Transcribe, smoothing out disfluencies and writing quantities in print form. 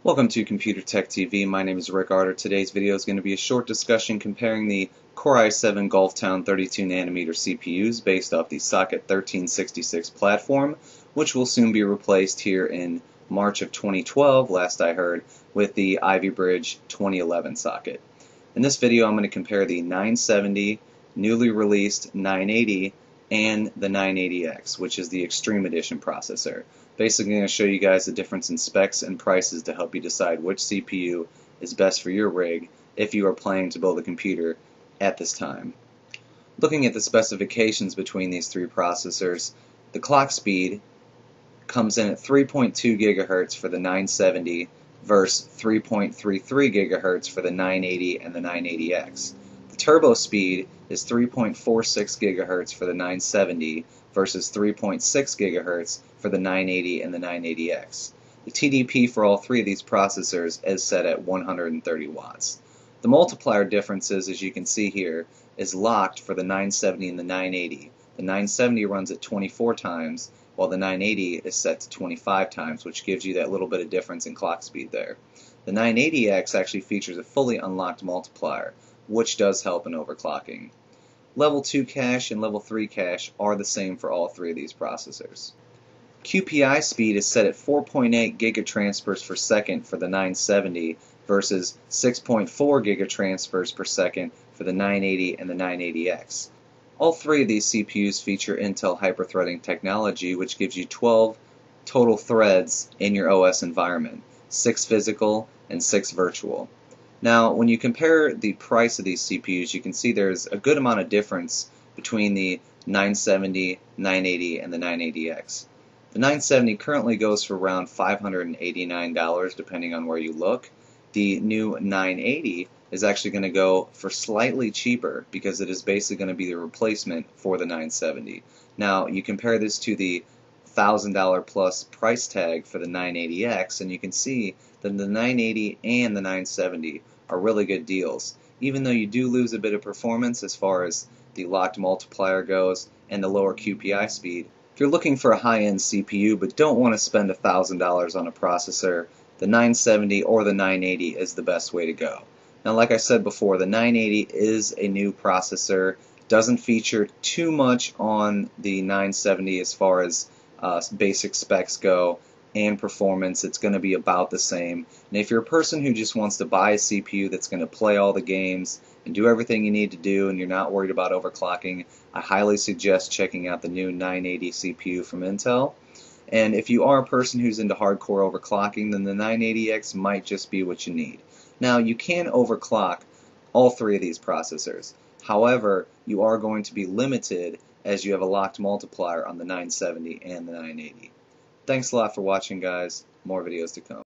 Welcome to ComputerTechTV. My name is Rick Arter. Today's video is going to be a short discussion comparing the Core i7 Gulftown 32nm CPUs based off the Socket 1366 platform, which will soon be replaced here in March of 2012, last I heard, with the Ivy Bridge 2011 socket. In this video, I'm going to compare the 970, newly released 980, and the 980X, which is the Extreme Edition processor. Basically, I'm going to show you guys the difference in specs and prices to help you decide which CPU is best for your rig if you are planning to build a computer at this time. Looking at the specifications between these three processors, the clock speed comes in at 3.2 GHz for the 970 versus 3.33 GHz for the 980 and the 980X. The turbo speed is 3.46 GHz for the 970 versus 3.6 GHz for the 980 and the 980X. The TDP for all three of these processors is set at 130 watts. The multiplier differences, as you can see here, is locked for the 970 and the 980. The 970 runs at 24 times, while the 980 is set to 25 times, which gives you that little bit of difference in clock speed there. The 980X actually features a fully unlocked multiplier, which does help in overclocking. Level 2 cache and Level 3 cache are the same for all three of these processors. QPI speed is set at 4.8 gigatransfers per second for the 970 versus 6.4 gigatransfers per second for the 980 and the 980X. All three of these CPUs feature Intel hyper-threading technology, which gives you 12 total threads in your OS environment, 6 physical and 6 virtual. Now, when you compare the price of these CPUs, you can see there's a good amount of difference between the 970, 980, and the 980X. The 970 currently goes for around $589 depending on where you look. The new 980 is actually going to go for slightly cheaper because it is basically going to be the replacement for the 970. Now, you compare this to the $1,000 plus price tag for the 980X, and you can see that the 980 and the 970 are really good deals, even though you do lose a bit of performance as far as the locked multiplier goes and the lower QPI speed. If you're looking for a high-end CPU but don't want to spend $1,000 on a processor, the 970 or the 980 is the best way to go. Now, like I said before, the 980 is a new processor, doesn't feature too much on the 970 as far as basic specs go and performance. It's going to be about the same. And if you're a person who just wants to buy a CPU that's going to play all the games and do everything you need to do and you're not worried about overclocking, I highly suggest checking out the new 980 CPU from Intel. And if you are a person who's into hardcore overclocking, then the 980X might just be what you need. Now, you can overclock all three of these processors. However, you are going to be limited as you have a locked multiplier on the 970 and the 980. Thanks a lot for watching, guys. More videos to come.